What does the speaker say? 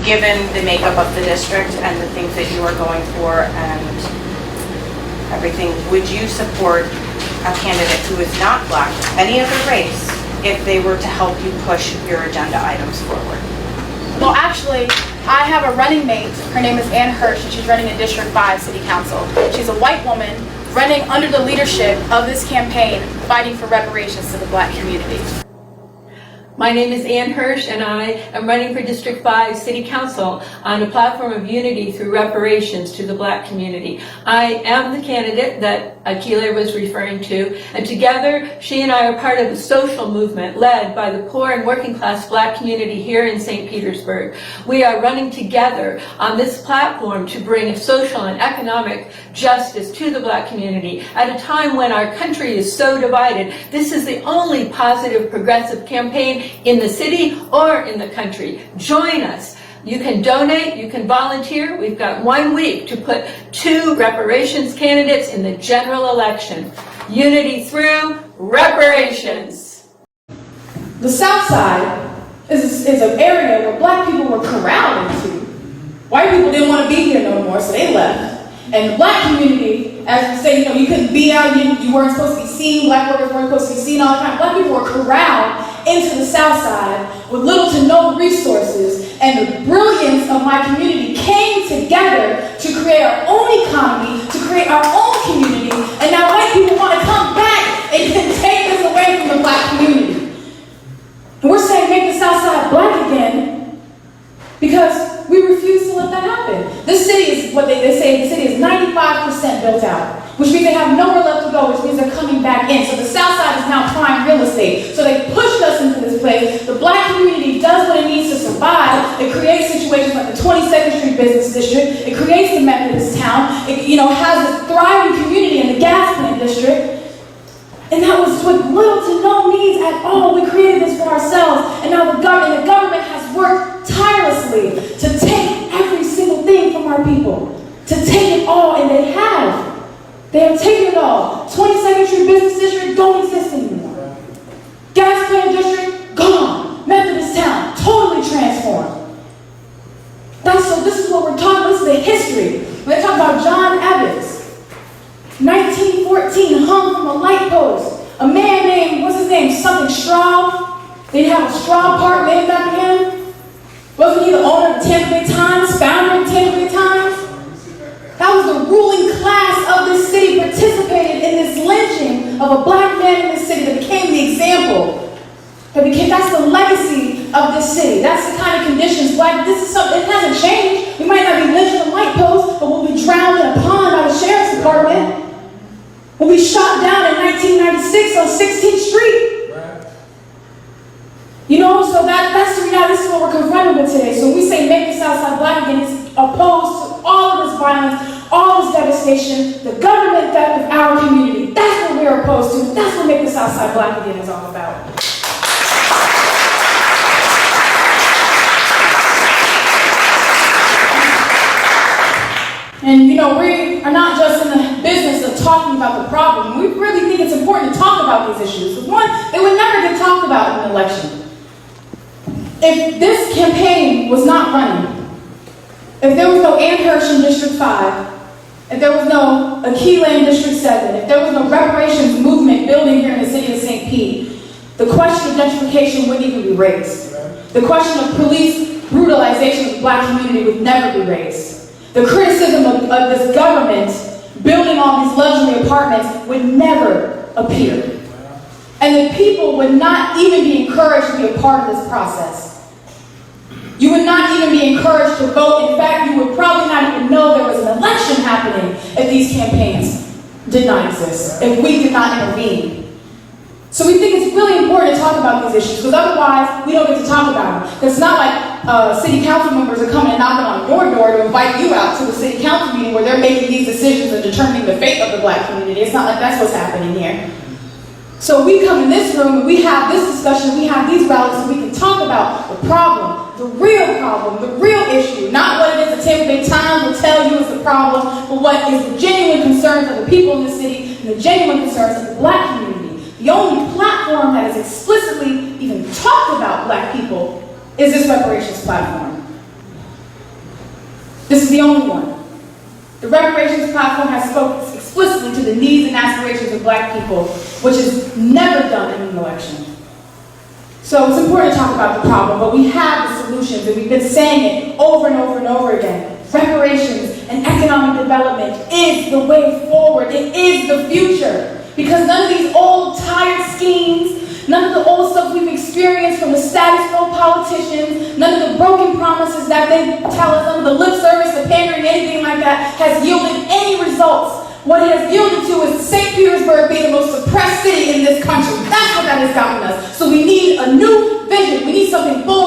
given the makeup of the district and the things that you are going for and everything, would you support a candidate who is not Black, any other race, if they were to help you push your agenda items forward? Well, actually, I have a running mate. Her name is Hirsch, and she's running in District 5 City Council. She's a white woman running under the leadership of this campaign, fighting for reparations to the Black community. My name is Hirsch, and I am running for District 5 City Council on a platform of unity through reparations to the Black community. I am the candidate that Akile was referring to, and together she and I are part of a social movement led by the poor and working class Black community here in St. Petersburg. We are running together on this platform to bring social and economic justice to the Black community at a time when our country is so divided. This is the only positive progressive campaign in the city or in the country. Join us. You can donate, you can volunteer. We've got 1 week to put 2 reparations candidates in the general election. Unity through reparations. The South Side is an area where Black people were corralled into. White people didn't want to be here no more, so they left. And the Black community, as we say, you couldn't be out, you weren't supposed to be seen, Black workers weren't supposed to be seen all the time. Black people were corralled into the South Side with little to no resources, and the brilliance of my community came together to create our own economy, to create our own community, and now white people want to come back and take this away from the Black community. And we're saying make the South Side Black again because we refuse to let that happen. This city is what they say, the city is 95% built out, which means they have nowhere left to go, which means they're coming back in. So the South Side is now prime real estate. So they pushed us into this place. The Black community does what it needs to survive. It creates situations like the 22nd Street Business District. It creates the Methodist town. It has a thriving community in the gas plant district. And that was with little to no needs at all. We created this for ourselves. And now the government has worked tirelessly to take every single thing from our people. To take it all, and they have. They have taken it all. 22nd Street Business District don't exist anymore. Gas plant district, gone. Methodist town, totally transformed. So this is what we're talking about. This is the history. We're talking about John Evans. 1914, hung from a light post. A man named, what's his name? Something Straw. They have a Straw Park named after him. Wasn't he the owner of the Tampa Bay Times, founder of the Tampa Bay Times? That was the ruling class of this city participated in this lynching of a Black man in this city that became the example. That's the legacy of this city. That's the kind of conditions this is something, it hasn't changed. We might not be lynched on a light post, but we'll be drowned in a pond by the sheriff's department. We'll be shot down in 1996 on 16th Street. So that's the reality. This is what we're confronted with today. So when we say make the South Side Black again, it's opposed to all of this violence, all this devastation, the government theft of our community. That's what we're opposed to. That's what make the South Side Black again is all about. And we are not just in the business of talking about the problem. We really think it's important to talk about these issues. Because one, they would never get talked about in an election. If this campaign was not running, if there was no Hirsch in District 5, if there was no Akile in District 7, if there was no reparations movement building here in the city of St. Pete, the question of gentrification wouldn't even be raised. The question of police brutalization of the Black community would never be raised. The criticism of this government building all these luxury apartments would never appear. And the people would not even be encouraged to be a part of this process. You would not even be encouraged to vote. In fact, you would probably not even know there was an election happening if these campaigns did not exist, if we did not intervene. So we think it's really important to talk about these issues, because otherwise we don't get to talk about them. Because it's not like city council members are coming and knocking on your door to invite you out to the city council meeting where they're making these decisions and determining the fate of the Black community. It's not like that's what's happening here. So we come in this room and we have this discussion, we have these rallies, so we can talk about the problem, the real issue, not what it is the Tampa Bay Times will tell you is the problem, but what is the genuine concerns of the people in the city and the genuine concerns of the Black community. The only platform that has explicitly even talked about Black people is this reparations platform. This is the only one. The reparations platform has spoken explicitly to the needs and aspirations of Black people, which is never done in an election. So it's important to talk about the problem, but we have the solutions, and we've been saying it over and over and over again. Reparations and economic development is the way forward. It is the future. Because none of these old, tired schemes, none of the old stuff we've experienced from the status quo politicians, none of the broken promises that they tell us, none of the lip service, the pandering, anything like that, has yielded any results. What it has yielded to is St. Petersburg being the most suppressed city in this country. That's what that has gotten us. So we need a new vision. We need something bold.